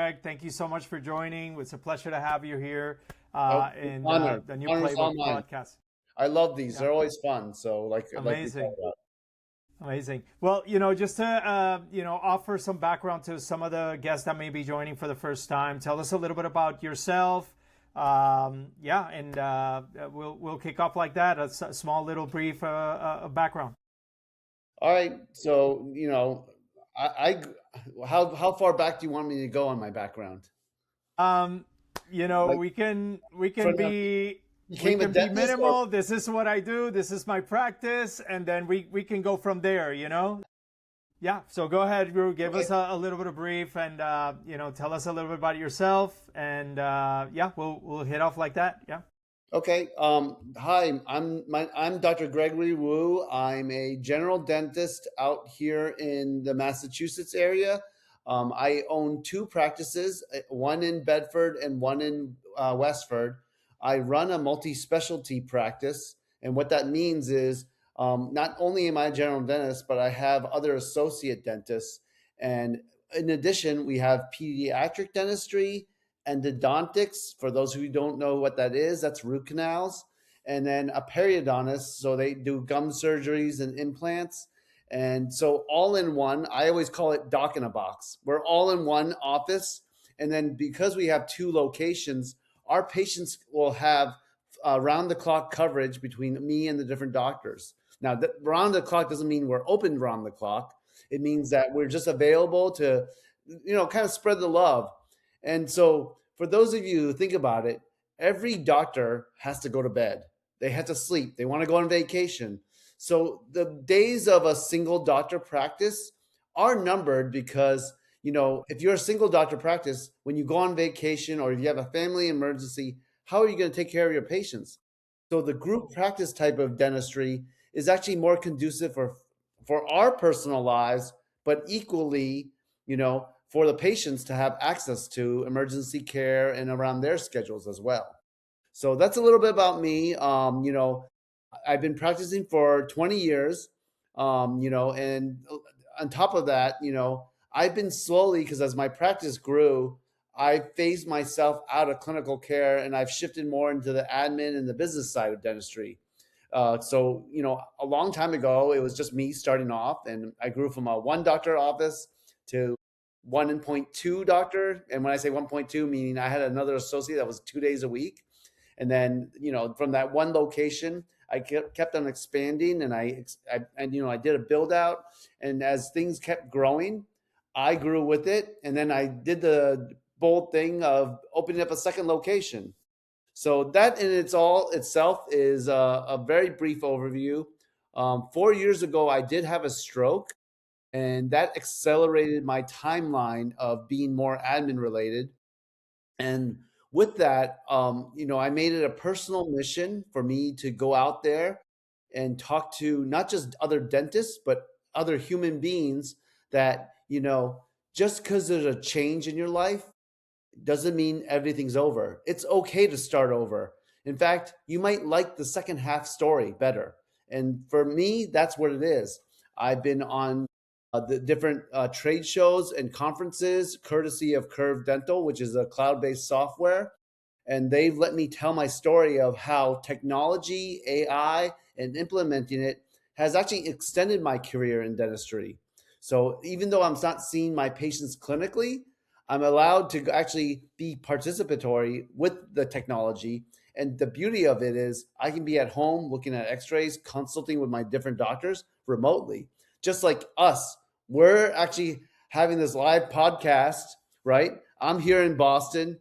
Greg. Thank you so much for joining. It's a pleasure to have you here Oh, in honor. the New Honor's all Playbook mine. podcast. I love these. Yeah, They're always fun. So like we amazing. talked about. Amazing. Well, just to offer some background to some of the guests that may be joining for the first time. Tell us a little bit about yourself. And we'll kick off like that. A small little brief background. All right. So, I how far back do you want me to go on my background? Um, Like we can from the be we became a can be dentist or minimal. This is what I do. This is my practice, and then we can go from there. Yeah. So go ahead, Ru. Give okay. us a little bit of brief, and tell us a little bit about yourself, and yeah, we'll hit off like that. Yeah. Okay. Hi, I'm Dr. Gregory Wu. I'm a general dentist out here in the Massachusetts area. I own two practices, one in Bedford and one in Westford. I run a multi-specialty practice, and what that means is not only am I a general dentist, but I have other associate dentists. And in addition, we have pediatric dentistry, endodontics. For those who don't know what that is, that's root canals. And then a periodontist, so they do gum surgeries and implants. And so all in one, I always call it doc in a box. We're all in one office. And then because we have two locations, our patients will have round the clock coverage between me and the different doctors. Now, round the clock doesn't mean we're open round the clock. It means that we're just available to, kind of spread the love. And so, for those of you who think about it, every doctor has to go to bed. They have to sleep. They want to go on vacation. So, the days of a single doctor practice are numbered because, if you're a single doctor practice, when you go on vacation or if you have a family emergency, how are you going to take care of your patients? So, the group practice type of dentistry is actually more conducive for our personal lives, but equally, for the patients to have access to emergency care and around their schedules as well. So that's a little bit about me. I've been practicing for 20 years, and on top of that, I've been slowly, because as my practice grew, I phased myself out of clinical care and I've shifted more into the admin and the business side of dentistry. A long time ago, it was just me starting off, and I grew from a one doctor office to 1.2 doctor. And when I say 1.2, meaning I had another associate that was 2 days a week. And then, from that one location, I kept on expanding, and I did a build out. And as things kept growing, I grew with it. And then I did the bold thing of opening up a second location. So that in itself is a very brief overview. 4 years ago, I did have a stroke, and that accelerated my timeline of being more admin related. And with that, I made it a personal mission for me to go out there and talk to not just other dentists, but other human beings that, just because there's a change in your life doesn't mean everything's over. It's okay to start over. In fact, you might like the second half story better. And for me, that's what it is. I've been on the different trade shows and conferences, courtesy of Curve Dental, which is a cloud based software. And they've let me tell my story of how technology, AI, and implementing it has actually extended my career in dentistry. So even though I'm not seeing my patients clinically, I'm allowed to actually be participatory with the technology. And the beauty of it is I can be at home looking at x-rays, consulting with my different doctors remotely. Just like us, we're actually having this live podcast, right? I'm here in Boston.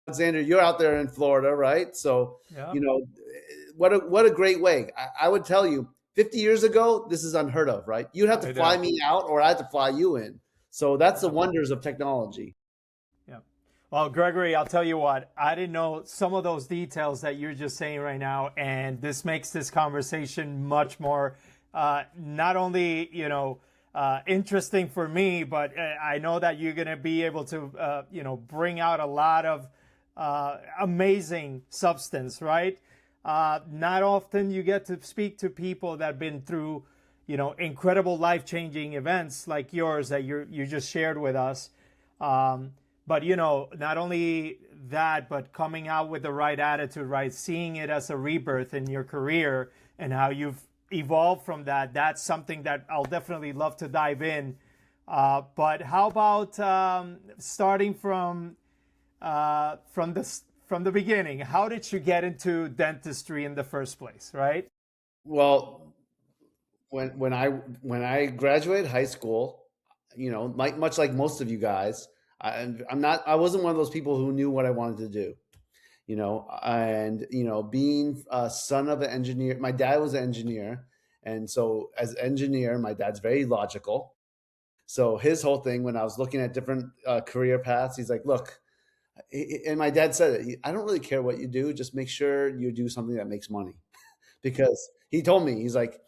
Alexander, you're out there in Florida, right? So, Yeah. you know, what a great way. I would tell you, 50 years ago, this is unheard of, right? You'd have to I fly know. me out, or I had to fly you in. So that's the Yeah. wonders of technology. Yeah. Well, Gregory, I'll tell you what, I didn't know some of those details that you're just saying right now. And this makes this conversation much more, not only, interesting for me, but I know that you're going to be able to, bring out a lot of amazing substance, right? Not often you get to speak to people that have been through, incredible life-changing events like yours that you just shared with us. But not only that, but coming out with the right attitude, right? Seeing it as a rebirth in your career and how you've evolved from that. That's something that I'll definitely love to dive in. But how about starting from the beginning? How did you get into dentistry in the first place, right? Well, when I graduated high school, much like most of you guys, I wasn't one of those people who knew what I wanted to do. And being a son of an engineer, my dad was an engineer, and so as engineer, my dad's very logical. So his whole thing when I was looking at different career paths, he's like, "Look," and my dad said it. I don't really care what you do, just make sure you do something that makes money. Because he told me, he's like,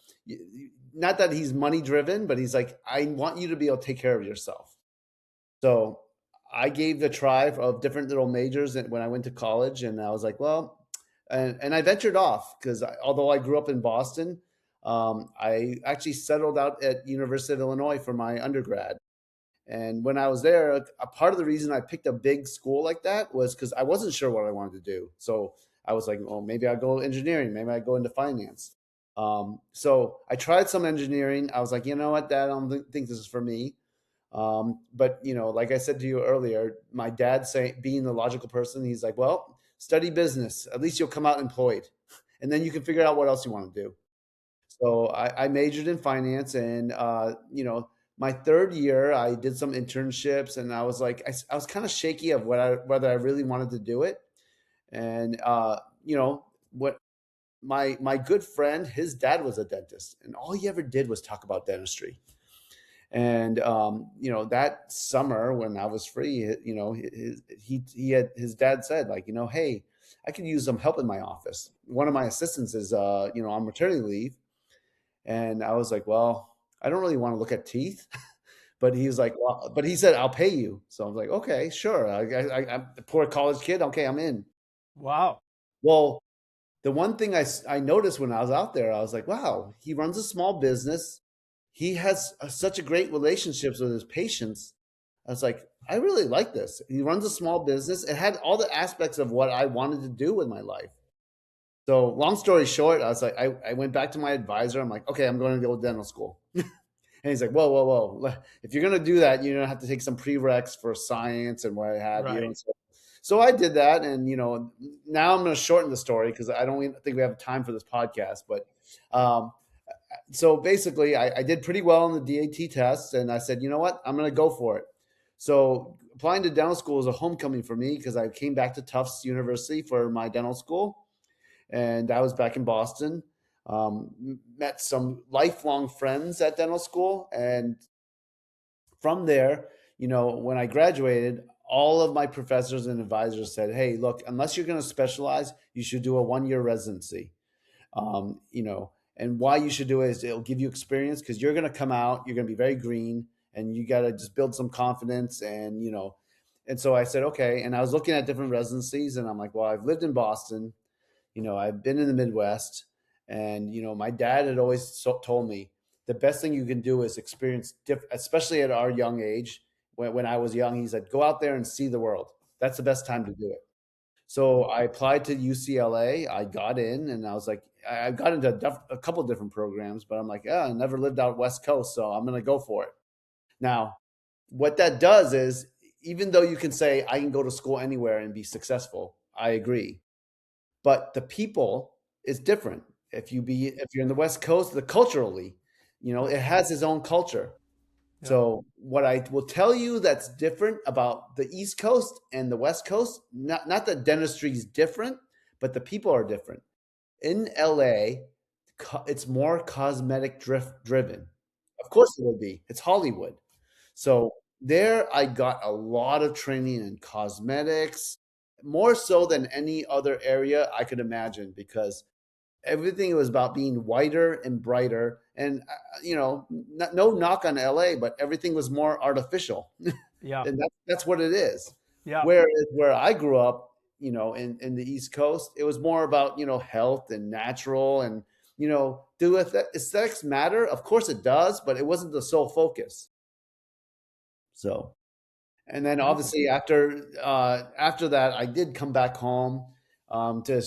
not that he's money driven, but he's like, I want you to be able to take care of yourself. So I gave the try of different little majors when I went to college, and I was like, well, and I ventured off because although I grew up in Boston, I actually settled out at University of Illinois for my undergrad. And when I was there, a part of the reason I picked a big school like that was because I wasn't sure what I wanted to do. So I was like, well, maybe I'll go engineering, maybe I go into finance. So I tried some engineering. I was like, you know what, Dad, I don't think this is for me. But like I said to you earlier, my dad being the logical person, he's like, well, study business. At least you'll come out employed, and then you can figure out what else you want to do. So I majored in finance, and my third year, I did some internships, and I was like, I was kind of shaky of whether I really wanted to do it. And what my good friend, his dad was a dentist, and all he ever did was talk about dentistry. And that summer when I was free, his dad said, like, hey, I could use some help in my office. One of my assistants is on maternity leave, and I was like, well, I don't really want to look at teeth. But he was like, well, but he said, I'll pay you. So I was like, okay, sure. I'm a poor college kid. Okay, I'm in. Wow. Well, the one thing I noticed when I was out there, I was like, wow, he runs a small business. He has such a great relationships with his patients. I was like, I really like this. He runs a small business. It had all the aspects of what I wanted to do with my life. So long story short, I was like, I went back to my advisor. I'm like, okay, I'm going to go to dental school. And he's like, whoa, whoa, whoa. If you're going to do that, you're going to have to take some prereqs for science and what have you. Right. And so I did that. And, now I'm going to shorten the story because I don't even think we have time for this podcast. But um, so basically, I did pretty well on the DAT tests. And I said, you know what? I'm going to go for it. So applying to dental school was a homecoming for me because I came back to Tufts University for my dental school. And I was back in Boston. Met some lifelong friends at dental school, and from there, when I graduated, all of my professors and advisors said, "Hey, look, unless you're going to specialize, you should do a 1 year residency." Um, you know, and why you should do it is it'll give you experience because you're going to come out, you're going to be very green, and you got to just build some confidence, and so I said, okay. And I was looking at different residencies, and I'm like, well, I've lived in Boston. I've been in the Midwest, and my dad had always told me the best thing you can do is experience, especially at our young age. When I was young, he said, "Go out there and see the world. That's the best time to do it." So I applied to UCLA. I got in, and I was like, I got into a couple of different programs, but I'm like, yeah, I never lived out West Coast, so I'm going to go for it. Now, what that does is, even though you can say I can go to school anywhere and be successful, I agree, but the people is different. If you're in the West Coast, the culturally, it has its own culture. Yeah. So what I will tell you that's different about the East Coast and the West Coast, not that dentistry is different, but the people are different. In LA, it's more cosmetic driven. Of course it would be. It's Hollywood. So there I got a lot of training in cosmetics, more so than any other area I could imagine, because everything was about being whiter and brighter. And, no knock on LA, but everything was more artificial. Yeah. And that's what it is. Yeah. Whereas where I grew up, in the East Coast, it was more about, health and natural and, do aesthetics matter? Of course it does, but it wasn't the sole focus. So And then obviously after that, I did come back home. To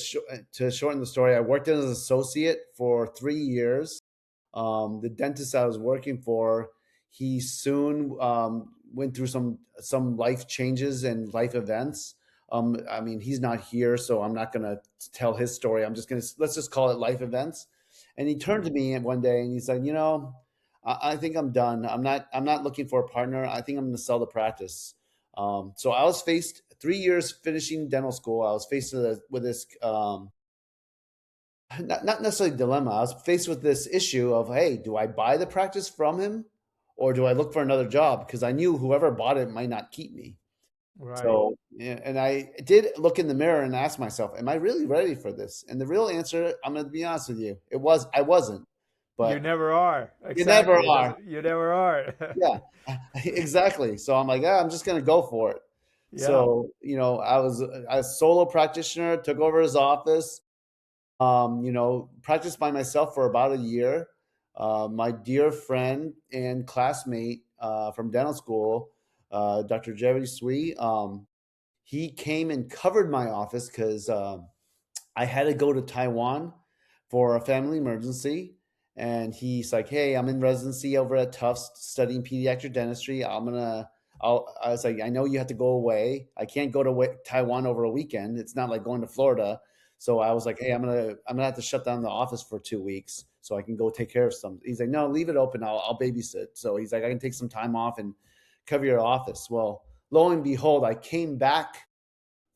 shorten the story, I worked as an associate for 3 years. The dentist I was working for, he soon went through some life changes and life events. I mean, he's not here, so I'm not going to tell his story. I'm just going to let's just call it life events. And he turned to me one day and he's like, I think I'm done. I'm not looking for a partner. I think I'm going to sell the practice. So I was faced 3 years finishing dental school. I was faced with this not necessarily dilemma. I was faced with this issue of, hey, do I buy the practice from him or do I look for another job? Because I knew whoever bought it might not keep me. Right. So, yeah, and I did look in the mirror and ask myself, am I really ready for this? And the real answer, I'm going to be honest with you, I wasn't. You But never are. you never Exactly. It are. doesn't. You never are. Yeah, exactly. So I'm like, I'm just going to go for it. Yeah. So, I was a solo practitioner, took over his office, practiced by myself for about a year. My dear friend and classmate from dental school, Dr. Jerry Sui, he came and covered my office because I had to go to Taiwan for a family emergency. And he's like, hey, I'm in residency over at Tufts studying pediatric dentistry. I was like, I know you have to go away. I can't go to Taiwan over a weekend. It's not like going to Florida. So I was like, hey, I'm gonna have to shut down the office for 2 weeks so I can go take care of some. He's like, no, leave it open. I'll babysit. So he's like, I can take some time off and cover your office. Well, lo and behold, I came back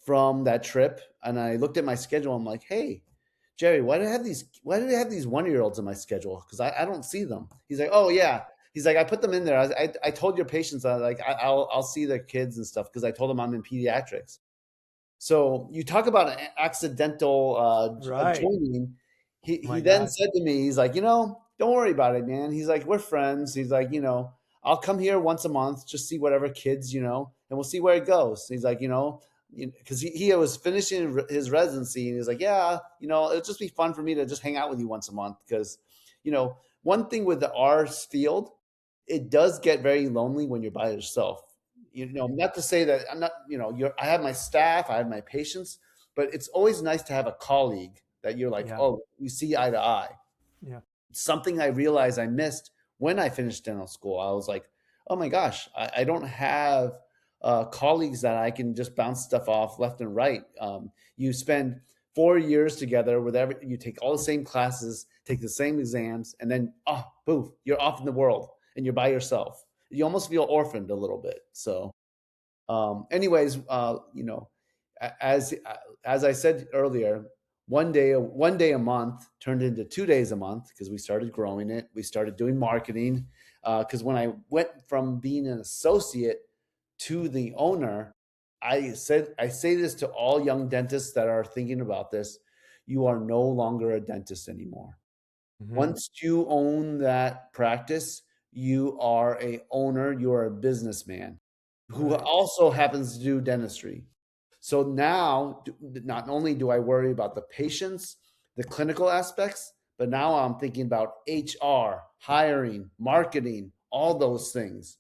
from that trip and I looked at my schedule. I'm like, hey, Jerry, why do they have these 1 year olds in my schedule? Because I don't see them. He's like, oh yeah. He's like, I put them in there. I told your patients I'll see their kids and stuff because I told them I'm in pediatrics. So you talk about an accidental Right. joining. He My then God. said to me, he's like, don't worry about it, man. He's like, we're friends. He's like, I'll come here once a month, just see whatever kids, and we'll see where it goes. He's like, because he was finishing his residency, and he's like, yeah, it'll just be fun for me to just hang out with you once a month because, one thing with the R field, it does get very lonely when you're by yourself. Not to say that I'm not, I have my staff, I have my patients, but it's always nice to have a colleague that you're like, Yeah. oh, we see eye to eye. Yeah. Something I realized I missed when I finished dental school. I was like, oh my gosh, I don't have colleagues that I can just bounce stuff off left and right. You spend 4 years together with you take all the same classes, take the same exams, and then, oh, poof, you're off in the world and you're by yourself. You almost feel orphaned a little bit. So, anyways, as as I said earlier, one day a month turned into 2 days a month because we started growing it. We started doing marketing because when I went from being an associate to the owner, I say this to all young dentists that are thinking about this: you are no longer a dentist anymore. Hmm. Once you own that practice, you are a owner, you are a businessman who Right. also happens to do dentistry. So now, not only do I worry about the patients, the clinical aspects, but now I'm thinking about HR, hiring, marketing, all those things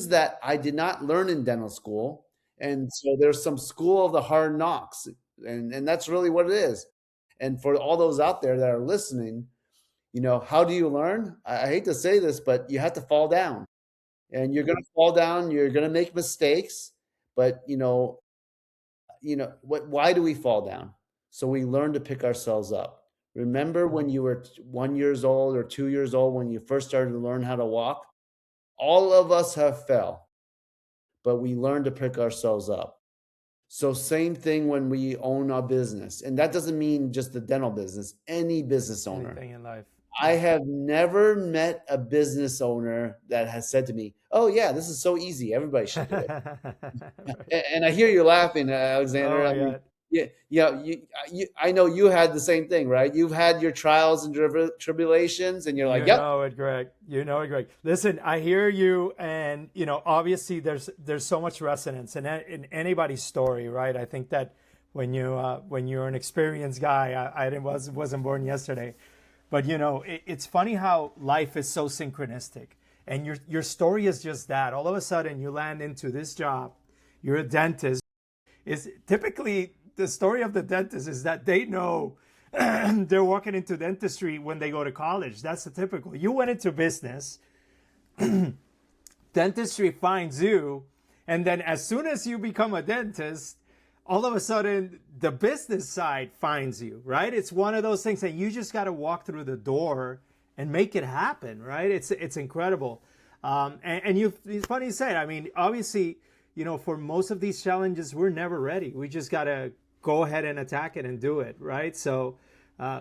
that I did not learn in dental school. And so there's some school of the hard knocks, and that's really what it is. And for all those out there that are listening, how do you learn? I hate to say this, but you have to fall down, and you're going to fall down. You're going to make mistakes, but why do we fall down? So we learn to pick ourselves up. Remember when you were 1 years old or 2 years old when you first started to learn how to walk? All of us have fell, but we learn to pick ourselves up. So same thing when we own our business, and that doesn't mean just the dental business. Any business owner. Anything in life. I Yeah. have never met a business owner that has said to me, "Oh yeah, this is so easy. Everybody should do it." Right. And I hear you laughing, Oh Alexander. I my mean, God. yeah, yeah. I know you had the same thing, right? You've had your trials and tribulations, and you're like, You "Yep, know it, Greg. You know it, Greg. Listen, I hear you, and obviously there's so much resonance in anybody's story, right? I think that when you're an experienced guy, I wasn't born yesterday, but it's funny how life is so synchronistic. And your story is just that. All of a sudden, you land into this job. You're a dentist. Is typically the story of the dentist is that they know they're walking into dentistry when they go to college. That's the typical. You went into business, dentistry finds you, and then as soon as you become a dentist, all of a sudden the business side finds you, right? It's one of those things that you just got to walk through the door and make it happen, right? It's incredible. And it's funny you say it. I mean, obviously, for most of these challenges, we're never ready. We just got to go ahead and attack it and do it, right? So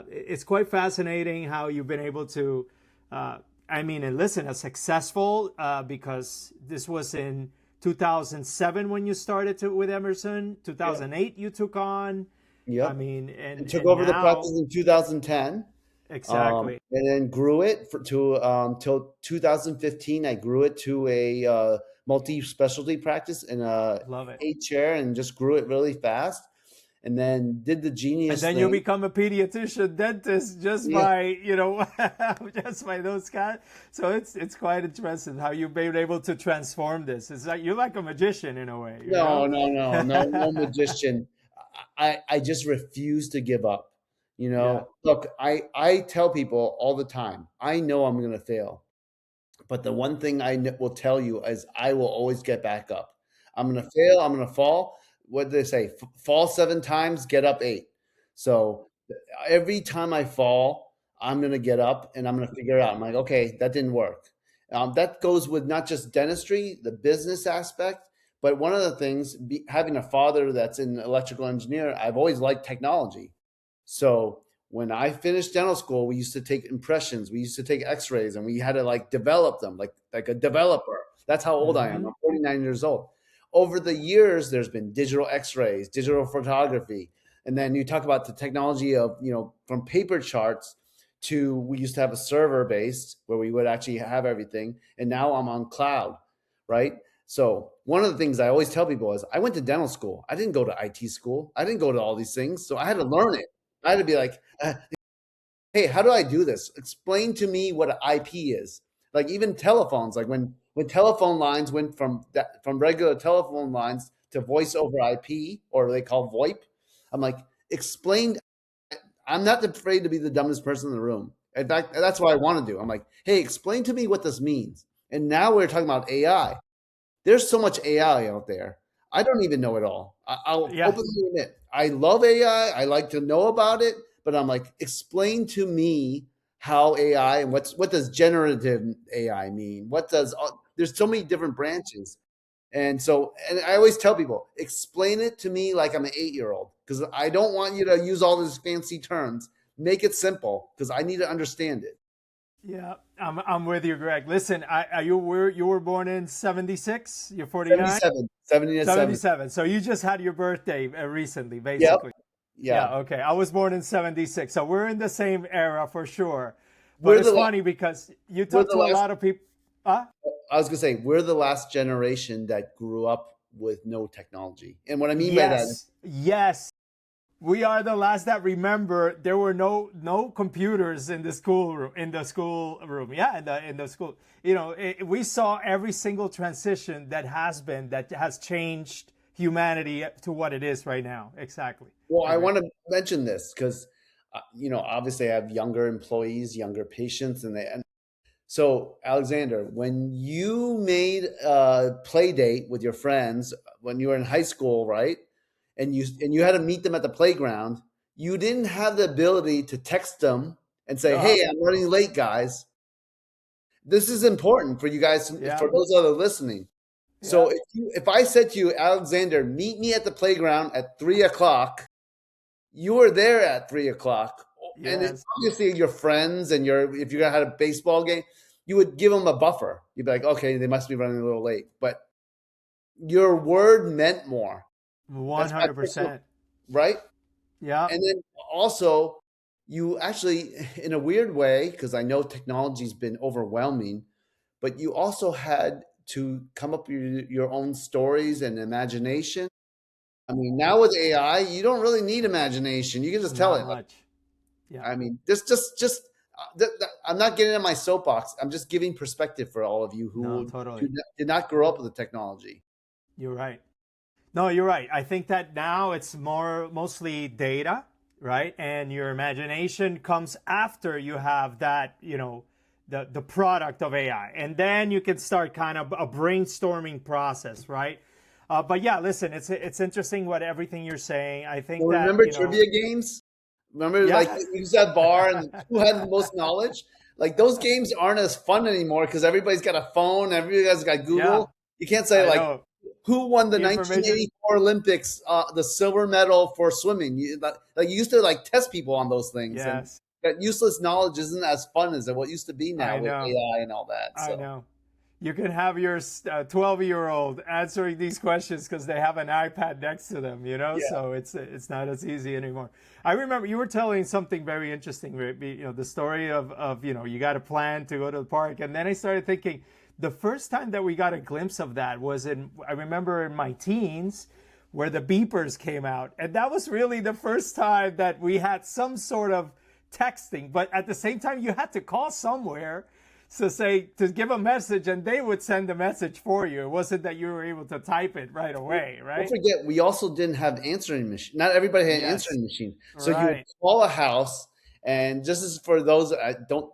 it's quite fascinating how you've been able to, and listen, a successful, because this was in 2007 when you started with Emerson, 2008 you took on. Yep. I mean, and took and over the now, practice in 2010. exactly. And then grew it till 2015. I grew it to a multi-specialty practice in a Love it. 8 chair, and just grew it really fast. And then did the And genius then thing. you become a pediatrician dentist just Yeah. by, just by those guys. So it's quite interesting how you've been able to transform this. It's like you're like a magician in a way. No magician. I just refuse to give up. Yeah. Look, I tell people all the time, I know I'm going to fail. But the one thing will tell you is I will always get back up. I'm going to fail. I'm going to fall. What do they say? Fall 7 times, get up 8. So every time I fall, I'm going to get up and I'm going to figure it out. I'm like, okay, that didn't work. That goes with not just dentistry, the business aspect, but one of the things, having a father that's an electrical engineer, I've always liked technology. So when I finished dental school, we used to take impressions, we used to take x-rays, and we had to like develop them like a developer. That's how old I am. Mm-hmm. I'm 49 years old. Over the years, there's been digital x-rays, digital photography. And then you talk about the technology of, from paper charts to, we used to have a server based where we would actually have everything. And now I'm on cloud, right? So one of the things I always tell people is I went to dental school. I didn't go to IT school. I didn't go to all these things. So I had to learn it. I had to be like, hey, how do I do this? Explain to me what an IP is. Like even telephones, like when telephone lines went from regular telephone lines to voice over IP, or they call VoIP. I'm like, explain. I'm not afraid to be the dumbest person in the room. In fact, that's what I want to do. I'm like, hey, explain to me what this means. And now we're talking about AI. There's so much AI out there. I don't even know it all. I'll Yeah. openly admit, I love AI. I like to know about it, but I'm like, explain to me how AI and what does generative AI mean? There's so many different branches. And I always tell people, explain it to me like I'm an 8-year-old, because I don't want you to use all these fancy terms. Make it simple, because I need to understand it. Yeah, I'm with you, Greg. Listen, you were born in 76. You're 49. 77. 77. So you just had your birthday recently, Yep. basically. Yeah. Yeah. Okay. I was born in 76, so we're in the same era for sure. But We're it's the la- funny because you we're talk the to a last. lot of people. Huh? I was gonna say we're the last generation that grew up with no technology, and what I mean by that is, Yes. We are the last that remember there were no computers in the schoolroom. Yeah, in the school. We saw every single transition that has changed humanity to what it is right now. Exactly. well, I want to mention this because, obviously I have younger employees, younger patients, and so Alexander, when you made a play date with your friends when you were in high school, right? And you had to meet them at the playground, you didn't have the ability to text them and say, Uh, "Hey, I'm running late, guys." This is important for you guys, yeah. for those that are listening. Yeah. So if I said to you, Alexander, meet me at the playground at 3 o'clock, you were there at 3 o'clock, and it's Yes. obviously your friends, and if you're gonna have a baseball game, you would give them a buffer. You'd be like, okay, they must be running a little late, but your word meant more. That's my personal, 100%. right? Yeah. And then also, you actually, in a weird way, because I know technology's been overwhelming, but you also had to come up with your own stories and imagination. I mean, now with AI, you don't really need imagination. You can just tell Not it. Like, much. Yeah. I mean, just I'm not getting in my soapbox. I'm just giving perspective for all of you No, who totally. did not grow up with the technology. You're right. No, you're right. I think that now it's mostly data, right? And your imagination comes after you have that, the product of AI. And then you can start kind of a brainstorming process, right? But yeah, listen, it's interesting what everything you're saying. I think Well, that, remember trivia games? Remember, like yeah, we used to have bar and who had the most knowledge? Like those games aren't as fun anymore because everybody's got a phone, everybody's got yeah, Google. You can't say I like know. who won the Information. 1984 Olympics, the silver medal for swimming. Like you used to like test people on those things, and Yes, that useless knowledge isn't as fun as what used to be now I with know. AI and all that. I So know. You can have your 12-year-old answering these questions because they have an iPad next to them, yeah, so it's not as easy anymore. I remember you were telling something very interesting, the story of you got a plan to go to the park. And then I started thinking the first time that we got a glimpse of that was I remember in my teens where the beepers came out. And that was really the first time that we had some sort of texting. But at the same time, you had to call somewhere to give a message, and they would send the message for you. It wasn't that you were able to type it right away, don't right? forget we also didn't have answering machine. Not everybody had an Yes. answering machine, so you would Right. call a house, and just as for those that don't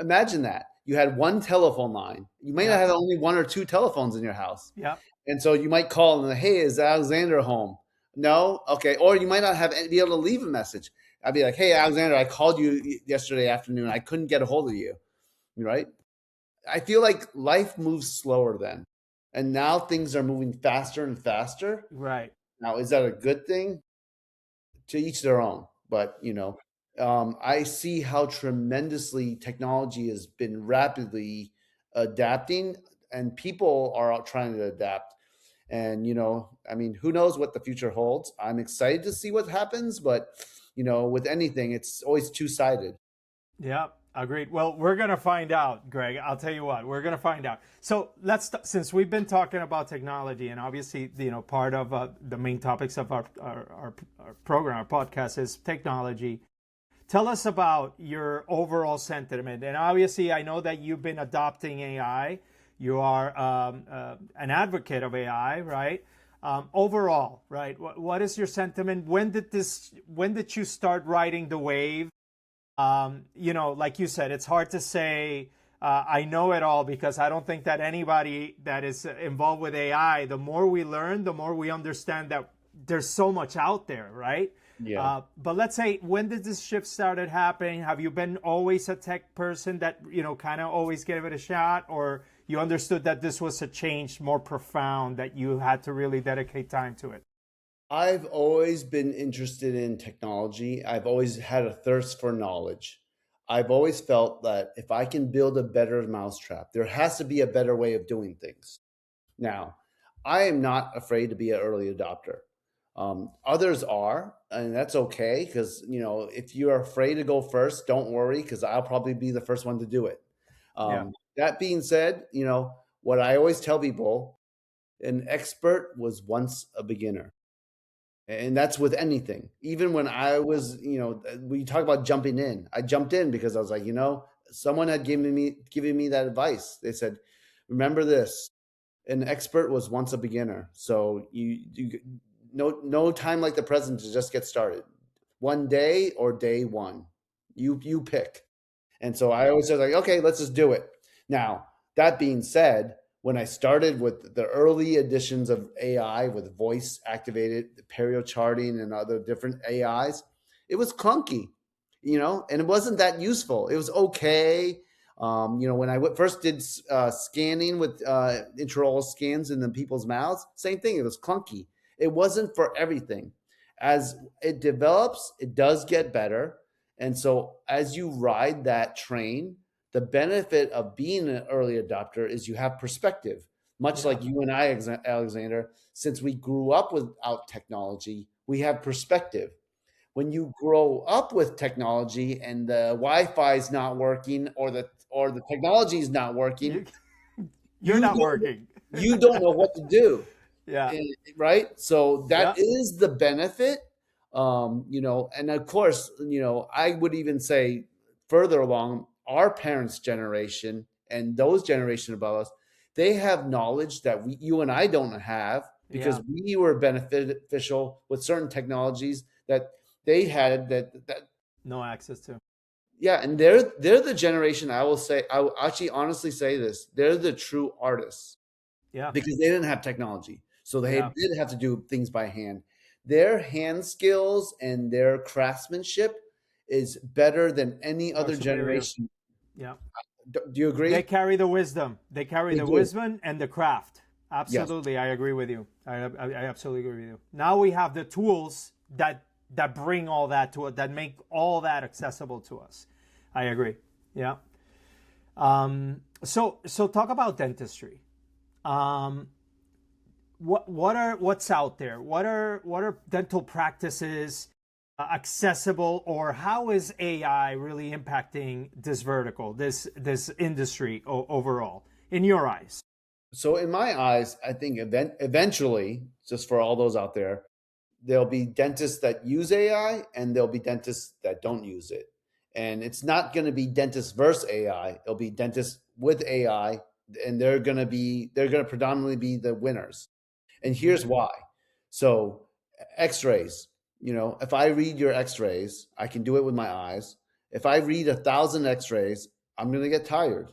imagine that you had one telephone line. You might not Yep. have only one or two telephones in your house. Yep. And so you might call and, hey, is Alexander home? No? Okay. Or you might not be able to leave a message. I'd be like, hey, Alexander, I called you yesterday afternoon. I couldn't get a hold of you. Right? I feel like life moves slower then. And now things are moving faster and faster. Right. Now, is that a good thing? To each their own. But, I see how tremendously technology has been rapidly adapting, and people are out trying to adapt. And, I mean, who knows what the future holds? I'm excited to see what happens, but, with anything, it's always two sided. Yep. Agreed. Well, we're gonna find out, Greg. I'll tell you what, we're gonna find out. So since we've been talking about technology, and obviously, part of the main topics of our program, our podcast is technology. Tell us about your overall sentiment. And obviously, I know that you've been adopting AI. You are an advocate of AI, right? Overall, right? What is your sentiment? When did you start riding the wave? Like you said, it's hard to say I know it all, because I don't think that anybody that is involved with AI, the more we learn, the more we understand that there's so much out there, right? Yeah. But let's say, when did this shift started happening? Have you been always a tech person that, kind of always gave it a shot, or you understood that this was a change more profound that you had to really dedicate time to it? I've always been interested in technology. I've always had a thirst for knowledge. I've always felt that if I can build a better mousetrap, there has to be a better way of doing things. Now, I am not afraid to be an early adopter. Others are, and that's okay, because if you're afraid to go first, don't worry, because I'll probably be the first one to do it. Yeah. That being said, what I always tell people: an expert was once a beginner. And that's with anything. Even when I was, we talk about jumping in. I jumped in because I was like, someone had given me that advice. They said, remember this: an expert was once a beginner. So you no time like the present to just get started. One day or day one, you pick. And so I always said, like, okay, let's just do it. Now, that being said, when I started with the early editions of AI with voice activated perio charting and other different AIs, it was clunky, and it wasn't that useful. It was okay. When I first did scanning with intraoral scans in the people's mouths, same thing. It was clunky. It wasn't for everything. As it develops, it does get better. And so as you ride that train, the benefit of being an early adopter is you have perspective, much Yeah. like you and I, Alexander. Since we grew up without technology, we have perspective. When you grow up with technology and the Wi-Fi is not working, or the technology is not working, You, you're you not don't working. you don't know what to do. Yeah. Right? So that Yeah. is the benefit. And of course, I would even say further along, our parents' generation and those generation above us, they have knowledge that you and I don't have because Yeah. we were beneficial with certain technologies that they had that No access to. yeah, and they're the generation I will say I will actually honestly say this. They're the true artists Yeah. because they didn't have technology. So they Yeah. did have to do things by hand. Their hand skills and their craftsmanship is better than any Are other superior. generation. Yeah. Do you They agree? carry the wisdom. They carry They the do. wisdom and the craft. Yes. Absolutely, I agree with you. I absolutely agree with you. Now we have the tools that bring all that to it, that make all that accessible to us. I agree. Yeah. So talk about dentistry. Um, what's out there? What are dental practices accessible, or how is AI really impacting this vertical, this industry overall, in your eyes? So in my eyes, I think eventually, just for all those out there, there'll be dentists that use AI and there'll be dentists that don't use it. And it's not going to be dentists versus AI. It'll be dentists with AI, and they're going to predominantly be the winners. And Mm-hmm. here's why. So X-rays, if I read your X-rays, I can do it with my eyes. If I read 1,000 X-rays, I'm going to get tired.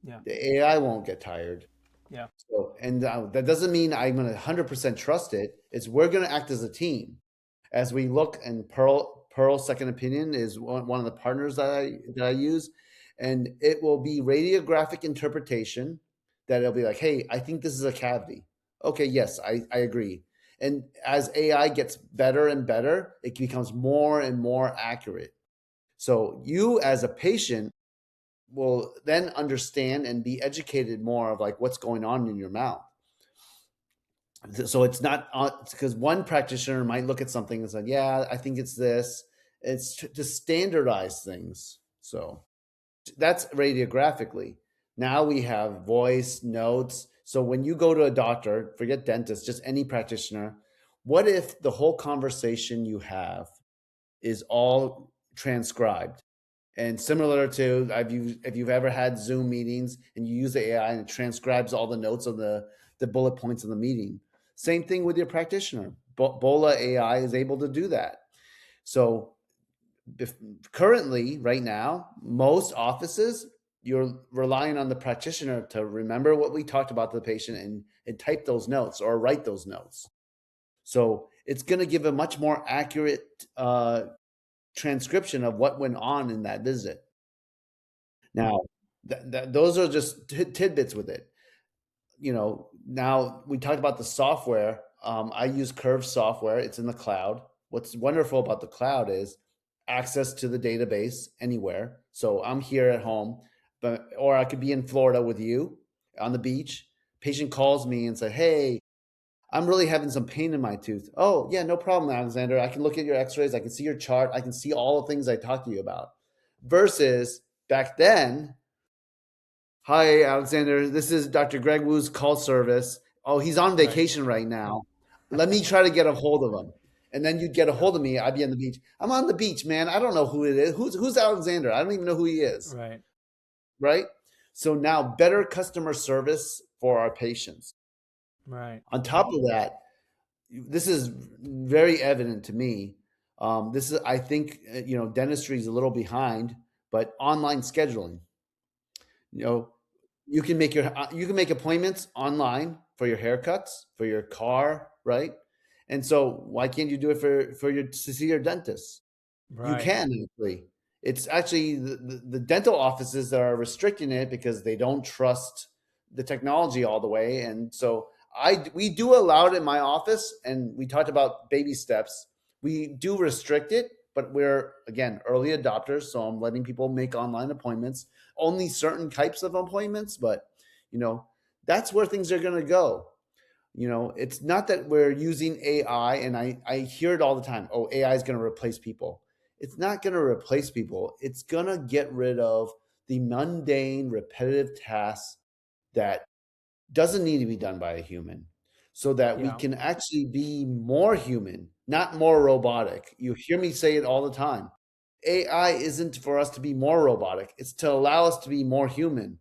Yeah. The AI won't get tired. Yeah. So, and that doesn't mean I'm going to 100% trust it. It's we're going to act as a team as we look. And Pearl Second Opinion is one of the partners that I use, and it will be radiographic interpretation. That it'll be like, hey, I think this is a cavity. Okay, yes, I agree. And as AI gets better and better, it becomes more and more accurate. So you as a patient will then understand and be educated more of like what's going on in your mouth. So it's not because one practitioner might look at something and say, "Yeah, I think it's this." It's to standardize things. So that's radiographically. Now we have voice notes. So when you go to a doctor, forget dentist, just any practitioner, what if the whole conversation you have is all transcribed? And similar to if you've ever had Zoom meetings and you use the AI and it transcribes all the notes of the bullet points of the meeting. Same thing with your practitioner. Bola AI is able to do that. So if, currently, right now, most offices, you're relying on the practitioner to remember what we talked about to the patient and type those notes or write those notes. So it's going to give a much more accurate transcription of what went on in that visit. Now, those are just tidbits with it. Now we talked about the software. I use Curve software. It's in the cloud. What's wonderful about the cloud is access to the database anywhere. So I'm here at home, or I could be in Florida with you on the beach. Patient calls me and say, "Hey, I'm really having some pain in my tooth." "Oh, yeah, no problem, Alexander. I can look at your x-rays. I can see your chart. I can see all the things I talked to you about." Versus back then, "Hi, Alexander. This is Dr. Greg Wu's call service. Oh, he's on Right. vacation right now. Let me try to get a hold of him." And then you'd get a Yeah. hold of me. I'd be on the beach. "I'm on the beach, man. I don't know who it is. Who's Alexander? I don't even know who he is." Right. Right? So now better customer service for our patients. Right. On top of that, this is very evident to me. This is, I think, dentistry is a little behind, but online scheduling. You know, you can make appointments online for your haircuts, for your car, right? And so why can't you do it for your to see your dentist? You Right. can actually. It's actually the dental offices that are restricting it because they don't trust the technology all the way. And so we do allow it in my office, and we talked about baby steps. We do restrict it, but we're again early adopters, so I'm letting people make online appointments, only certain types of appointments, but you know, that's where things are going to go. It's not that we're using AI, and I hear it all the time. Oh, AI is going to replace people. It's not going to replace people. It's going to get rid of the mundane, repetitive tasks that doesn't need to be done by a human so that we Yeah. can actually be more human, not more robotic. You hear me say it all the time. AI isn't for us to be more robotic. It's to allow us to be more human.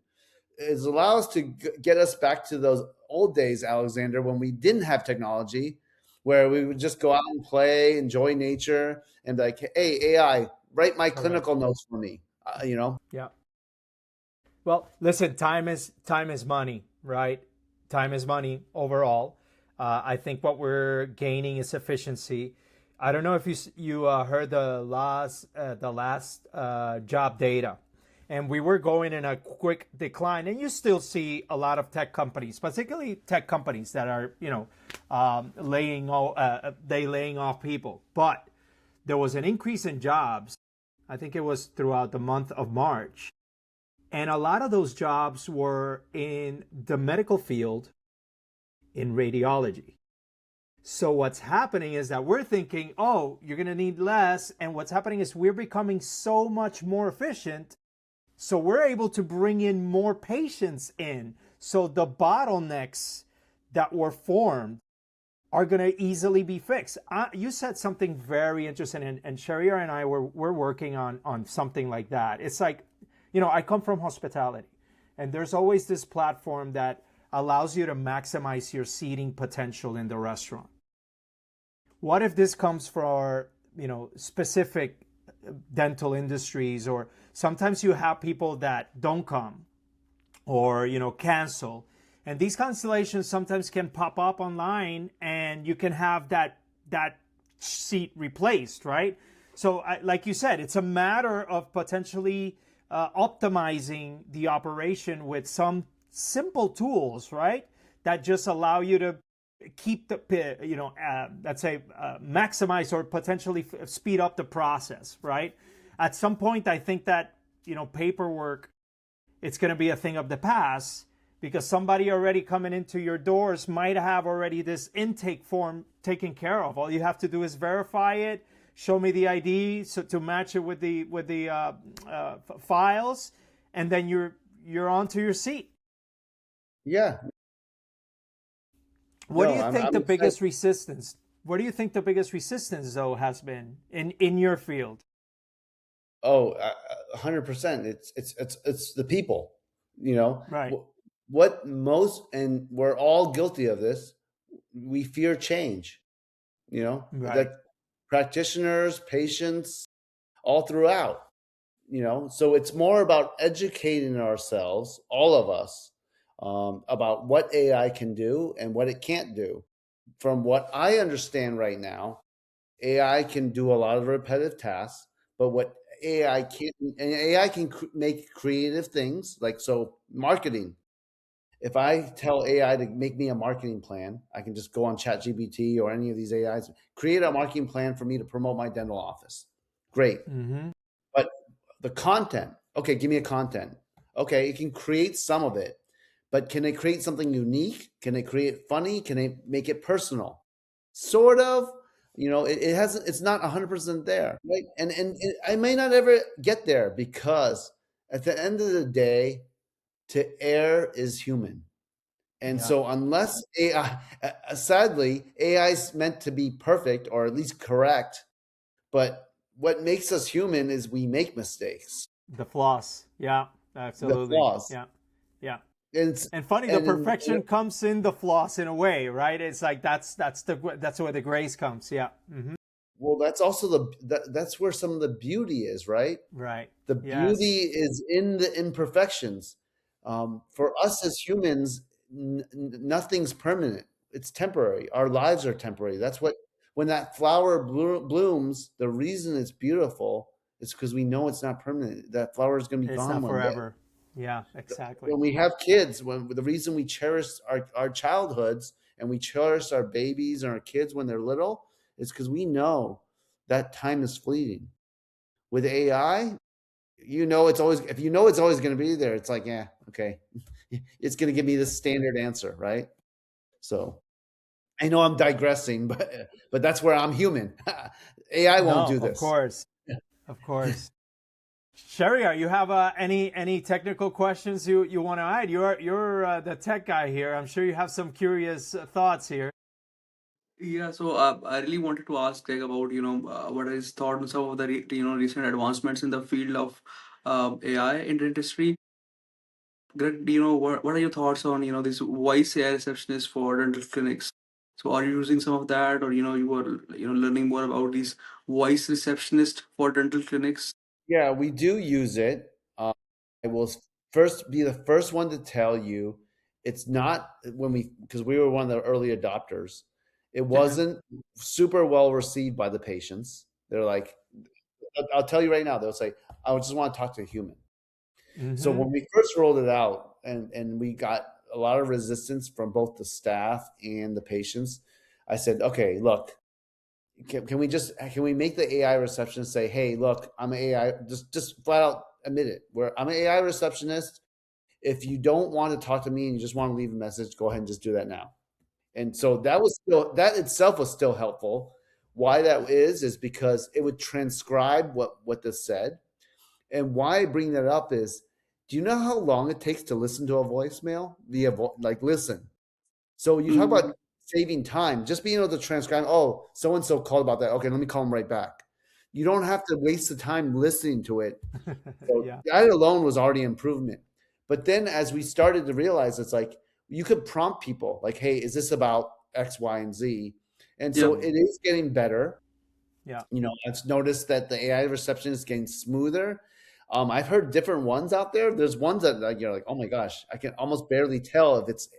It's allow us to get us back to those old days, Alexander, when we didn't have technology, where we would just go out and play, enjoy nature, and be like, hey, AI, write my Correct. clinical notes for me. You know? Yeah. Well, listen, time is money, right? Time is money overall. I think what we're gaining is efficiency. I don't know if you heard the last job data, and we were going in a quick decline, and you still see a lot of tech companies, particularly tech companies that are laying off people. But there was an increase in jobs. I think it was throughout the month of March, and a lot of those jobs were in the medical field, in radiology. So what's happening is that we're thinking, oh, you're going to need less. And what's happening is we're becoming so much more efficient. So we're able to bring in more patients in. So the bottlenecks that were formed are going to easily be fixed. You said something very interesting, and Sherry and I we're working on something like that. It's like, I come from hospitality, and there's always this platform that allows you to maximize your seating potential in the restaurant. What if this comes for, specific dental industries, or sometimes you have people that don't come or, cancel. And these cancellations sometimes can pop up online, and you can have that seat replaced, right? So like you said, it's a matter of potentially optimizing the operation with some simple tools, right? That just allow you to keep let's say, maximize or potentially speed up the process, right? At some point, I think that, paperwork, it's going to be a thing of the past, because somebody already coming into your doors might have already this intake form taken care of. All you have to do is verify it, show me the ID so to match it with the files, and then you're onto your seat. Yeah. What do No, you think I'm the excited. biggest resistance? What do you think the biggest resistance though has been in your field? Oh, 100%. It's the people. You know Right. what most, and we're all guilty of this. We fear change. Right. That practitioners, patients, all throughout. So it's more about educating ourselves, all of us, about what AI can do and what it can't do. From what I understand right now, AI can do a lot of repetitive tasks, but what AI can't, and AI can make creative things, like, so marketing. If I tell AI to make me a marketing plan, I can just go on ChatGPT or any of these AIs, create a marketing plan for me to promote my dental office. Great. Mm-hmm. But the content, okay, give me a content. Okay, it can create some of it, but can it create something unique? Can it create funny? Can it make it personal? Sort of. It hasn't. It's not 100% there, right? And I may not ever get there, because at the end of the day, to err is human. And Yeah. so, unless AI, sadly, AI is meant to be perfect, or at least correct, but what makes us human is we make mistakes, The floss. Yeah. the Absolutely. flaws. Yeah. Yeah. And it's, And funny, the and perfection comes in the floss in a way, right? It's like that's where the grace comes. Yeah. Mm-hmm. well, that's also that's where some of the beauty is, right? Right. The Yes. beauty is in the imperfections. For us as humans, nothing's permanent. It's temporary. Our lives are temporary. That's what, when that flower blooms, the reason it's beautiful is because we know it's not permanent. That flower is going to be It's gone not one day. forever. Yeah. Exactly. When we have kids, when the reason we cherish our childhoods, and we cherish our babies and our kids when they're little, is because we know that time is fleeting. With AI, it's always, if it's always going to be there, it's like, yeah, okay, it's going to give me the standard answer, right? So I know I'm digressing, but that's where I'm human. AI won't No, do of this. course. Of course. Sherry, you have any technical questions you want to add? You're the tech guy here. I'm sure you have some curious thoughts here. Yeah, so I really wanted to ask Greg about, what his thought on some of the recent advancements in the field of AI in dentistry. Greg, what are your thoughts on, this voice AI receptionist for dental clinics? So are you using some of that, or you are learning more about these voice receptionist for dental clinics? Yeah, we do use it. I will first be the first one to tell you it's not when we because we were one of the early adopters. It Yeah, wasn't super well received by the patients. They're like, I'll tell you right now, they'll say, I just want to talk to a human. So Mm-hmm. when we first rolled it out and we got a lot of resistance from both the staff and the patients, I said, okay, look, can we make the AI receptionist say, "Hey, look, I'm an AI." Just flat out admit it. Where I'm an AI receptionist. If you don't want to talk to me and you just want to leave a message, go ahead and just do that now. And so that itself was still helpful. Why that is because it would transcribe what this said. And why I bring that up is, do you know how long it takes to listen to a voicemail via like listen? So you talk mm, about saving time, just being able to transcribe, oh, so and so called about that. Okay, let me call them right back. You don't have to waste the time listening to it. So Yeah. that alone was already improvement. But then as we started to realize it's like you could prompt people like, hey, is this about X, Y, and Z? And yeah, so it is getting better. Yeah. I've noticed that the AI reception is getting smoother. I've heard different ones out there. There's ones that like, you're like, oh my gosh, I can almost barely tell if it's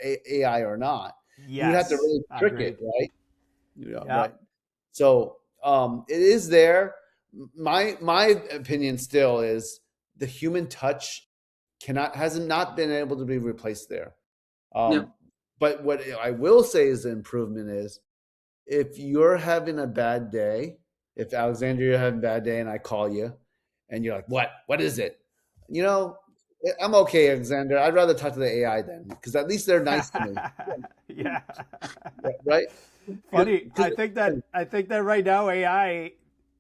AI or not. You'd have to Yes. really trick it, Agreed. right? Yeah, Yeah. right. So it is there. My opinion still is the human touch cannot hasn't not been able to be replaced there. yeah, Um, but what I will say is the improvement is if you're having a bad day, if Alexander you're having a bad day and I call you and you're like, what? What is it? You know, I'm okay, Alexander. I'd rather talk to the AI then because at least they're nice to me, Yeah. right? Funny. Because I think that right now AI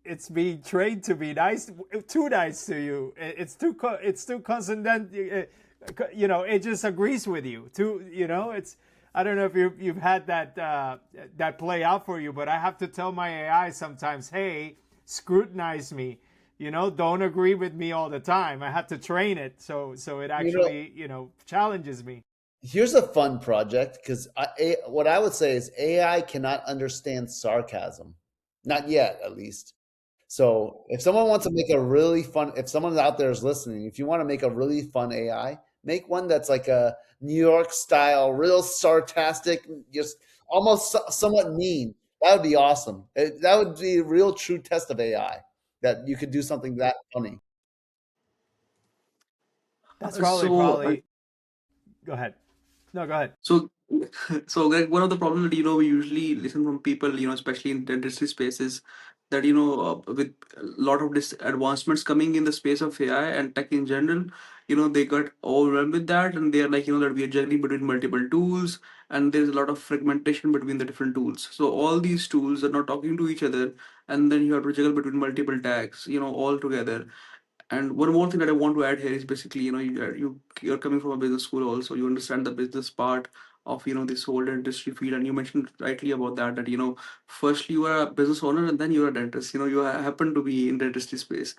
it's being trained to be nice, too nice to you. It's too consonant. It just agrees with you. Too. It's. I don't know if you've had that play out for you, but I have to tell my AI sometimes, hey, scrutinize me. Don't agree with me all the time. I have to train it so it you know, actually challenges me. here's a fun project because what I would say is AI cannot understand sarcasm, not yet, at least. So if someone wants to make a really fun, if someone out there is listening, if you want to make a really fun AI, make one that's like a New York style, real sarcastic, just almost somewhat mean. That would be awesome. That would be a real true test of AI that you could do something that funny. That's so probably. Go ahead. No, go ahead. So, so like one of the problems that we usually listen from people, especially in dentistry spaces, that with a lot of this advancements coming in the space of AI and tech in general, they got overwhelmed with that, and they're like, that we are juggling between multiple tools, and there's a lot of fragmentation between the different tools. So all these tools are not talking to each other, and then you have to juggle between multiple tags, all together. And one more thing that I want to add here is basically, you're coming from a business school also. You understand the business part of this whole dentistry field, and you mentioned rightly about that. First you are a business owner, and then you're a dentist. You happen to be in dentistry space.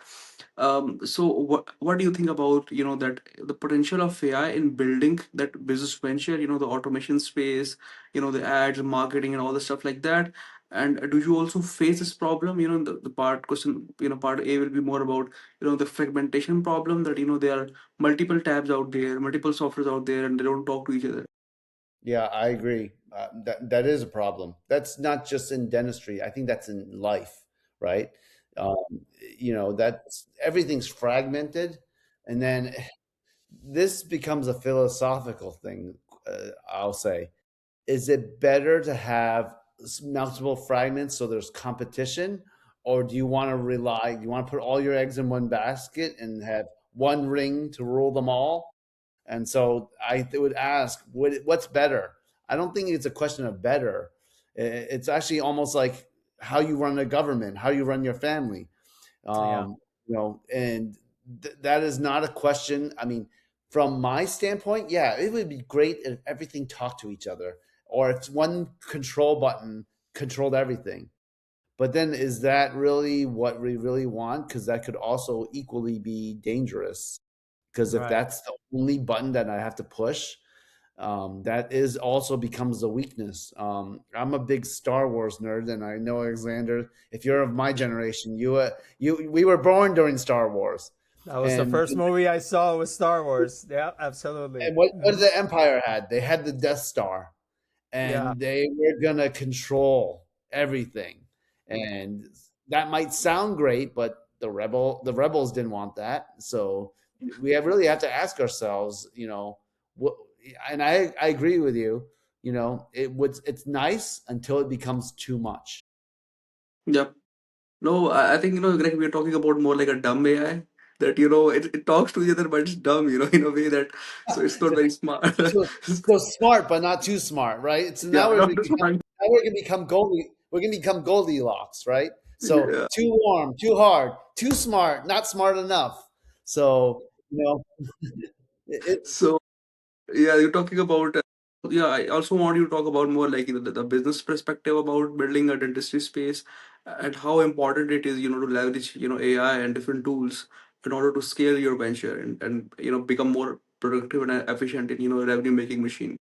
So what do you think about that the potential of AI in building that business venture? The automation space, the ads, marketing, and all the stuff like that. And do you also face this problem? The part question, part A will be more about the fragmentation problem, that there are multiple tabs out there, multiple softwares out there, and they don't talk to each other. Yeah, I agree. That is a problem. That's not just in dentistry. I think that's in life, right? Um, that's everything's fragmented, and then this becomes a philosophical thing. I'll say, is it better to have multiple fragments so there's competition, or do you want to rely? Do you want to put all your eggs in one basket and have one ring to rule them all? And so would ask, what's better? I don't think it's a question of better. It's actually almost like how you run a government, how you run your family. Yeah. And that is not a question. I mean, from my standpoint, yeah, it would be great if everything talked to each other, or if one control button controlled everything. But then is that really what we really want? Because that could also equally be dangerous. Because if Right. that's the only button that I have to push, that is also becomes a weakness. I'm a big Star Wars nerd, and I know Alexander. If you're of my generation, we were born during Star Wars, That was the and first movie I saw was Star Wars. Yeah, absolutely. what did the Empire had? They had the Death Star, Yeah. and they were gonna control everything. And that might sound great, but the rebels didn't want that. So really have to ask ourselves, what, and I agree with you, it's nice until it becomes too much. Yeah. No, I think, Greg, we're talking about more like a dumb AI that, it talks to each other, but it's dumb, in a way that, so it's not very smart. So smart, but not too smart, right? So Yeah, not this one. now we're gonna become Goldilocks, right? So Yeah. too warm, too hard, too smart, not smart enough. So it, So, yeah, you're talking about, yeah, I also want you to talk about more like, the business perspective about building a dentistry space and how important it is, to leverage, AI and different tools in order to scale your venture and become more productive and efficient in, revenue making machine.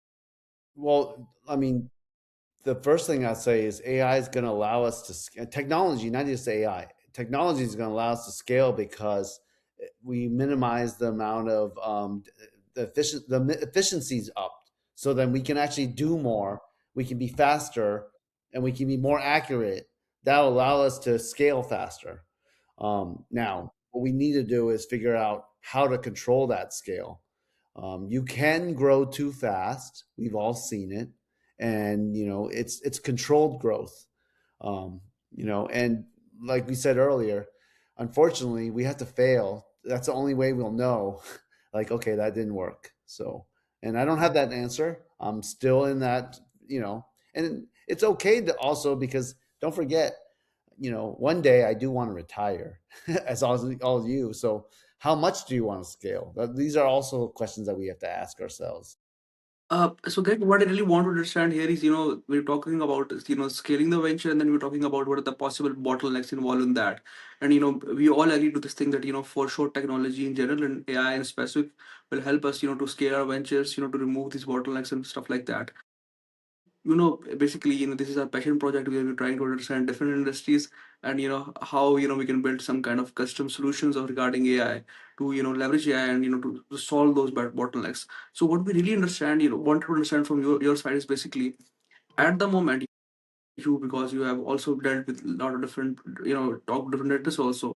well, I mean, the first thing I'll say is AI is going to allow us technology, not just AI, technology is going to allow us to scale because we minimize the amount of the efficiencies up. So then we can actually do more, we can be faster, and we can be more accurate. That'll allow us to scale faster. Now, what we need to do is figure out how to control that scale. You can grow too fast. We've all seen it, and it's controlled growth. And like we said earlier, unfortunately, we have to fail. That's the only way we'll know. Like, okay, that didn't work. So, and I don't have that answer. I'm still in that, and it's okay to also because don't forget, one day I do want to retire, as all of you. So, how much do you want to scale? These are also questions that we have to ask ourselves. So Greg, what I really want to understand here is, we're talking about, scaling the venture, and then we're talking about what are the possible bottlenecks involved in that. And, we all agree to this thing that, for sure, technology in general and AI in specific will help us, to scale our ventures, to remove these bottlenecks and stuff like that. Basically, this is our passion project where we're trying to understand different industries and, how, we can build some kind of custom solutions of regarding AI to, leverage AI and, to solve those bottlenecks. So what we really understand, want to understand from your side is basically at the moment, because you have also dealt with a lot of different, talk to different dentists also.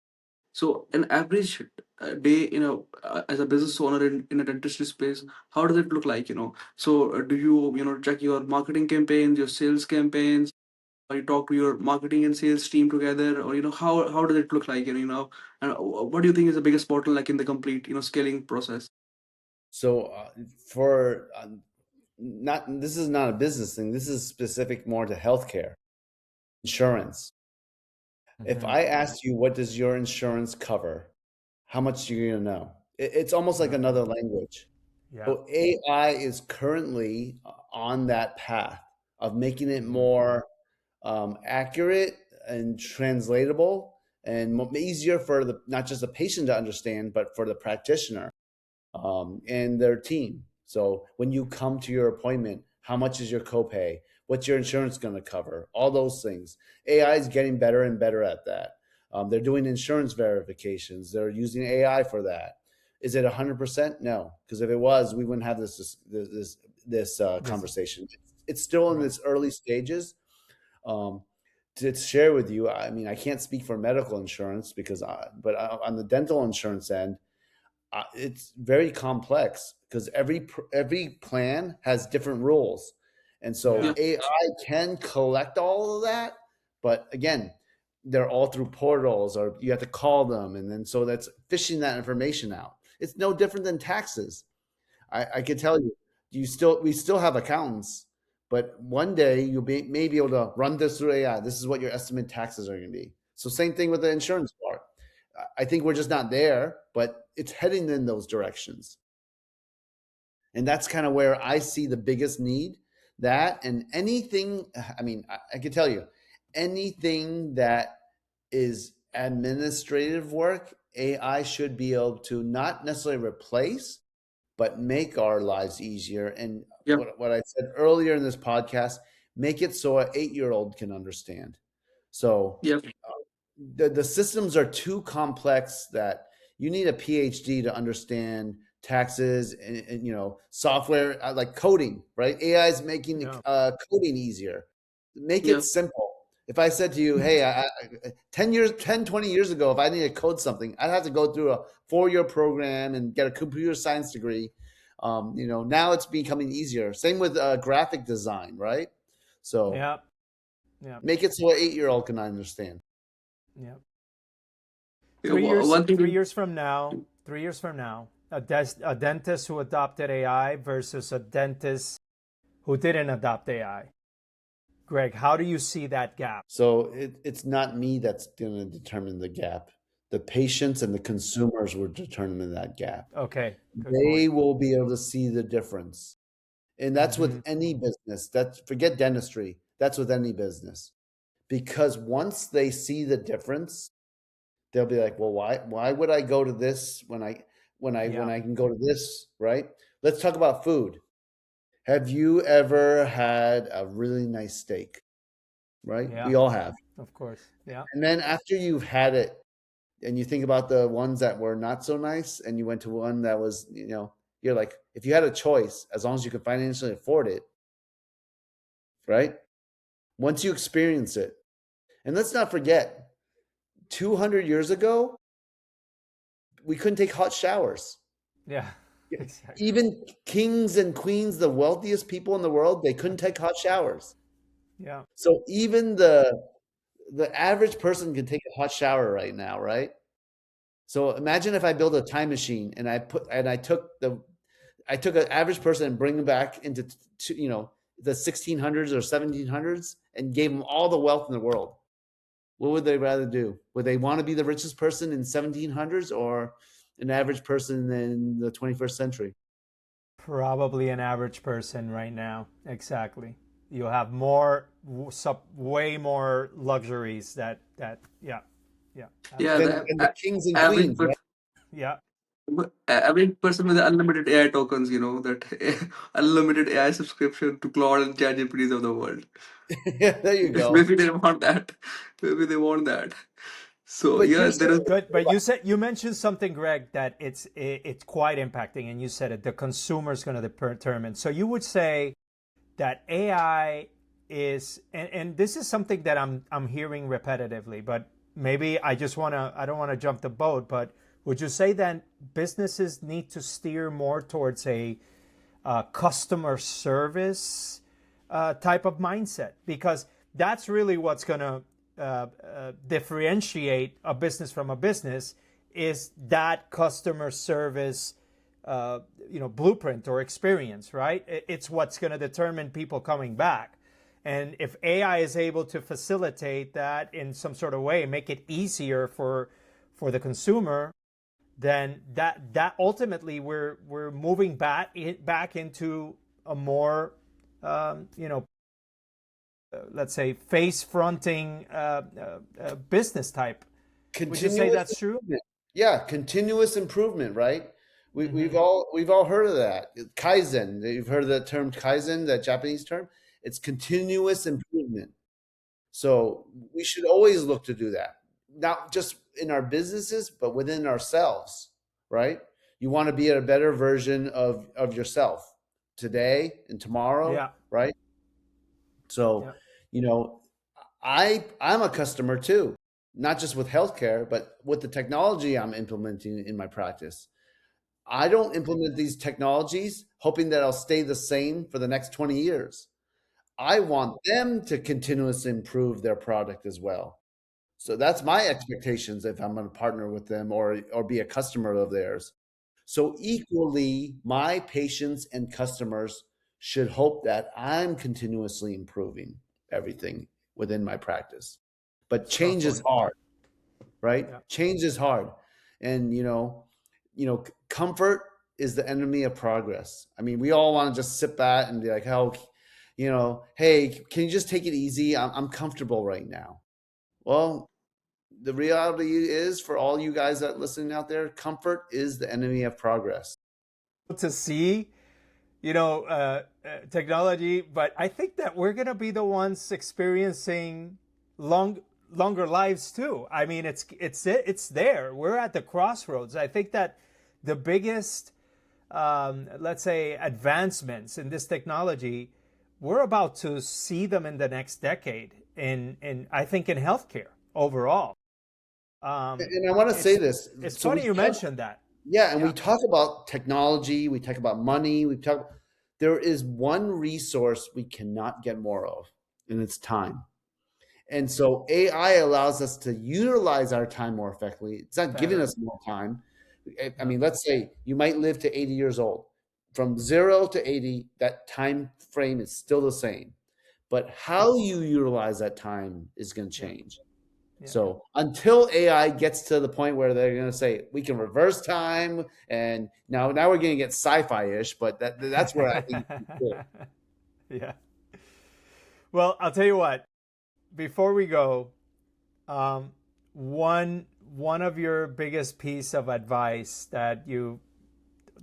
So an average day, as a business owner in a dentistry space, how does it look like? So do you, check your marketing campaigns, your sales campaigns, or you talk to your marketing and sales team together, or how does it look like? And what do you think is the biggest bottleneck in the complete, scaling process? So, for not this is not a business thing. This is specific more to healthcare insurance. If Hmm. I asked you, what does your insurance cover? How much are you gonna know? It's almost like Nothing. another language. Yeah. So AI is currently on that path of making it Hmm. more accurate and translatable and easier for the not just the patient to understand, but for the practitioner and their team. So when you come to your appointment, how much is your copay? What's your insurance going to cover? All those things. AI is getting better and better at that. They're doing insurance verifications. They're using AI for that. Is it 100%? No, because if it was, we wouldn't have this This. conversation. It's still in Right. its early stages. Um, to share with you, I mean, I can't speak for medical insurance but on the dental insurance end, it's very complex because every plan has different rules, and so Yeah. Yeah. AI can collect all of that. But again, they're all through portals, or you have to call them, and then so that's fishing that information out. It's no different than taxes. I can tell you, we still have accountants, but one day may be able to run this through AI. This is what your estimate taxes are going to be. So same thing with the insurance part. I think we're just not there, but it's heading in those directions. And that's kind of where I see the biggest need. That and anything, I mean, I can tell you, anything that is administrative work, AI should be able to not necessarily replace, but make our lives easier. And Yeah. what I said earlier in this podcast, make it so an 8-year-old can understand. So Yeah. the systems are too complex that you need a PhD to understand taxes and software, like coding, right? AI is making Yeah. coding easier. Make Yeah. it simple. If I said to you, hey, 20 years ago, if I needed to code something, I'd have to go through a 4-year program and get a computer science degree. Now it's becoming easier. Same with graphic design, right? So Yeah. Yeah. make it so an 8-year-old can understand. Yeah. Yeah, one thing. 3 years from now, 3 years from now, a dentist who adopted AI versus a dentist who didn't adopt AI. Greg, how do you see that gap? So it's not me that's going to determine the gap. The patients and the consumers will determine that gap. Okay, good They point. will be able to see the difference. And that's with any business. Forget dentistry. That's with any business. Because once they see the difference, they'll be like, well, why would I go to this when I Yeah. can go to this, right? Let's talk about food. Have you ever had a really nice steak? Right? Yeah, We all have. of course. Yeah. And then after you've had it and you think about the ones that were not so nice and you went to one that was, you're like, if you had a choice, as long as you could financially afford it, right? Once you experience it. And let's not forget, 200 years ago, we couldn't take hot showers. Yeah. Exactly. Even kings and queens, the wealthiest people in the world, they couldn't take hot showers. Yeah. So even the average person can take a hot shower right now, right? So imagine if I build a time machine and I took an average person and bring them back into the 1600s or 1700s and gave them all the wealth in the world. What would they rather do? Would they want to be the richest person in 1700s or an average person in the 21st century? Probably an average person right now. Exactly. You'll have more, way more luxuries yeah. Yeah. Yeah, Than, Absolutely. the than the kings and average queens, person, right? Yeah. average person with unlimited AI tokens, that unlimited AI subscription to Claude and ChatGPTs of the world. Yeah, there you go. Maybe they want that. Maybe they want that. So But yeah, here's there is. Good, but you mentioned something, Greg, that it's quite impacting, and you said it. The consumer is going to determine. So you would say that AI is, and this is something that I'm hearing repetitively, but maybe I don't want to jump the boat, but would you say that businesses need to steer more towards a customer service type of mindset? Because that's really what's going to differentiate a business from a business, is that customer service blueprint or experience, right? It's what's going to determine people coming back. And if AI is able to facilitate that in some sort of way, make it easier for the consumer, then that ultimately we're moving back into a more let's say face fronting business type. Would you say Continuous that's true? improvement. Yeah, continuous improvement, right? We've Mm-hmm. all heard of that. Kaizen. You've heard of the term Kaizen, that Japanese term? It's continuous improvement. So we should always look to do that. Not just in our businesses, but within ourselves, right? You want to be a better version of yourself today and tomorrow, Yeah. right? So, Yeah. you know, I'm a customer too, not just with healthcare, but with the technology I'm implementing in my practice. I don't implement these technologies hoping that I'll stay the same for the next 20 years. I want them to continuously improve their product as well. So that's my expectations if I'm going to partner with them or be a customer of theirs. So equally, my patients and customers should hope that I'm continuously improving everything within my practice. But Strong change is point. hard, right? Yeah. Change is hard. And comfort is the enemy of progress. I mean, we all want to just sit back and be like, oh, hey, can you just take it easy? I'm comfortable right now. Well, the reality is, for all you guys that listening out there, comfort is the enemy of progress. To see, technology, but I think that we're going to be the ones experiencing longer lives too. I mean, it's there. We're at the crossroads. I think that the biggest, let's say, advancements in this technology, we're about to see them in the next decade. In I think in healthcare overall. And I want to say this. It's So funny you mentioned that. yeah, and Yeah. we talk about technology, we talk about money, there is one resource we cannot get more of, and it's time. And so AI allows us to utilize our time more effectively. It's not giving Better. us more time. I Yeah. mean, let's say you might live to 80 years old. From 0 to 80, that time frame is still the same. But how you utilize that time is going to Yeah. change. Yeah. So until AI gets to the point where they're going to say we can reverse time, and now we're going to get sci-fi-ish, but that's where I think it's cool. Yeah. Well, I'll tell you what. Before we go, um, one of your biggest piece of advice that you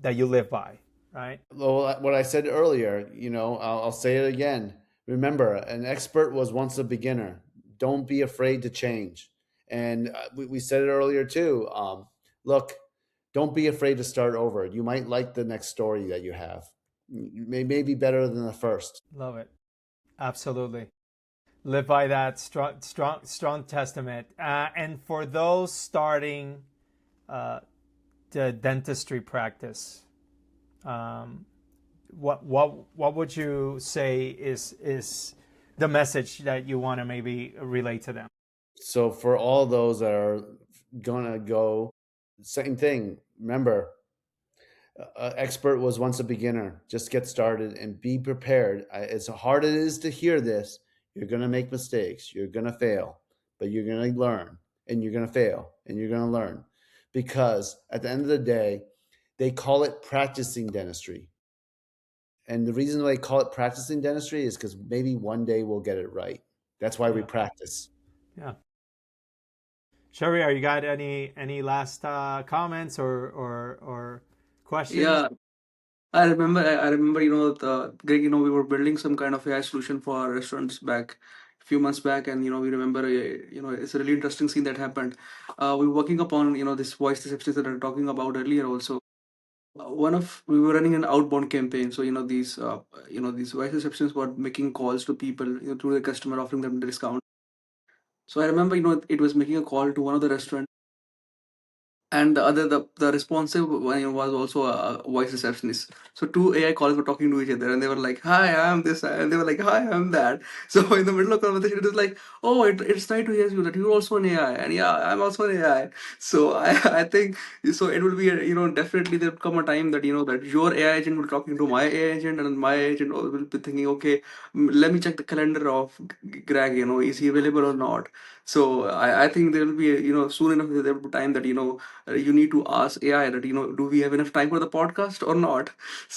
live by, right? Well, what I said earlier, I'll say it again. Remember, an expert was once a beginner. Don't be afraid to change. And we said it earlier too. Look, don't be afraid to start over. You might like the next story that you have. May be better than the first. Love it. Absolutely. Live by that strong testament. And for those starting the dentistry practice, what would you say is the message that you want to maybe relate to them? So for all those that are gonna go, same thing. Remember, expert was once a beginner. Just get started and be prepared. As hard as it is to hear this, you're gonna make mistakes. You're gonna fail, but you're gonna learn, and you're gonna fail, and you're gonna learn, because at the end of the day, they call it practicing dentistry. And the reason they call it practicing dentistry is because maybe one day we'll get it right. That's why we Yeah. practice. Yeah. Sherry, are you got any last comments or questions? Yeah, I remember, Greg, we were building some kind of AI solution for our restaurants back a few months back, and we remember, it's a really interesting scene that happened. We were working upon, this voice receptionist that I was talking about earlier also. We were running an outbound campaign, so these voice receptionists were making calls to people, through the customer, offering them discount. So I remember, it was making a call to one of the restaurants, and the responsive one was also a voice receptionist. So two AI callers were talking to each other, and they were like, "Hi, I'm this," and they were like, "Hi, I'm that." So in the middle of conversation, it was like, "Oh, it's nice to hear you that you're also an AI," and yeah, I'm also an AI. So I think, so it will be, definitely there will come a time that that your AI agent will be talking to my AI agent, and my agent will be thinking, okay, let me check the calendar of Greg. Is he available or not? So I think there will be, soon enough there will be time that you need to ask AI that, do we have enough time for the podcast or not?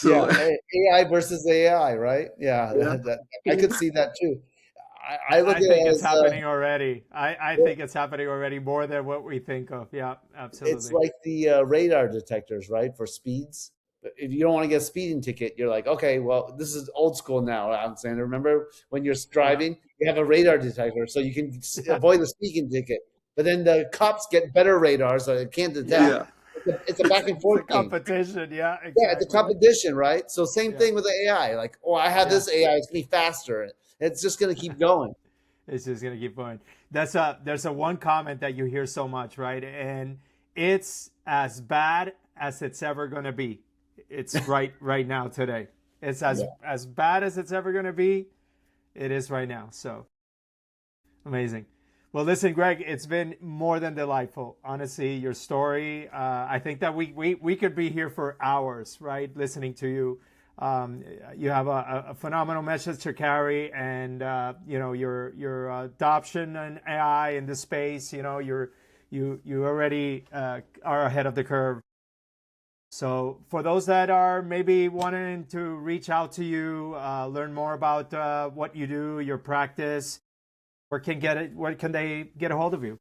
Yeah, So AI versus AI, right? Yeah, yeah. I could see that too. I look I at think it it's as happening already. I think it's happening already more than what we think of. Yeah, it's absolutely. like the radar detectors, right? For speeds. If you don't want to get a speeding ticket, you're like, okay, well, this is old school now. I'm saying, remember when you're Yeah, driving, you have a radar detector so you can yeah, avoid the speeding ticket. But then the cops get better radars so it can't detect. yeah. Yeah. It's a back and It's a forth game. competition. Yeah, Yeah, it's a exactly. competition, right? So same Yeah, thing with the AI. Like, oh, I have yeah. this AI, it's gonna be faster. It's just gonna keep going. It's just gonna keep going. There's a one comment that you hear so much, right? And it's as bad as it's ever gonna be. It's right now today. It's Yeah. as bad as it's ever gonna be. It is right now. So amazing. Well, listen, Greg, it's been more than delightful. Honestly, your story. I think that we could be here for hours, right? Listening to you. You have a phenomenal message to carry, and your adoption and AI in this space. You already are ahead of the curve. So for those that are maybe wanting to reach out to you, learn more about what you do, your practice, where can they get a hold of you?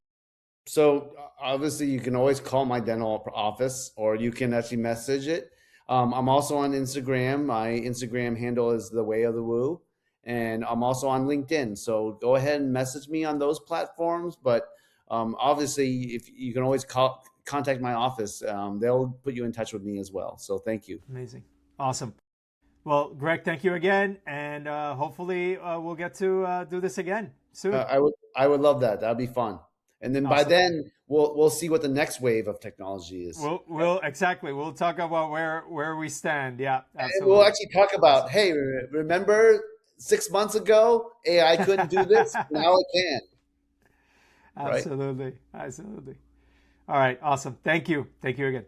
So obviously, you can always call my dental office, or you can actually message it. I'm also on Instagram. My Instagram handle is the Way of the Woo, and I'm also on LinkedIn. So go ahead and message me on those platforms. But obviously, if you can always contact my office, they'll put you in touch with me as well. So thank you. Amazing. Awesome. Well, Greg, thank you again. And hopefully we'll get to do this again soon. I would love that. That'd be fun. And then by Awesome. then we'll see what the next wave of technology is. We'll talk about where we stand. Yeah, And absolutely. we'll actually talk about, hey, remember 6 months ago AI couldn't do this? Now it can. Right? Absolutely. Absolutely. All right. Awesome. Thank you. Thank you again.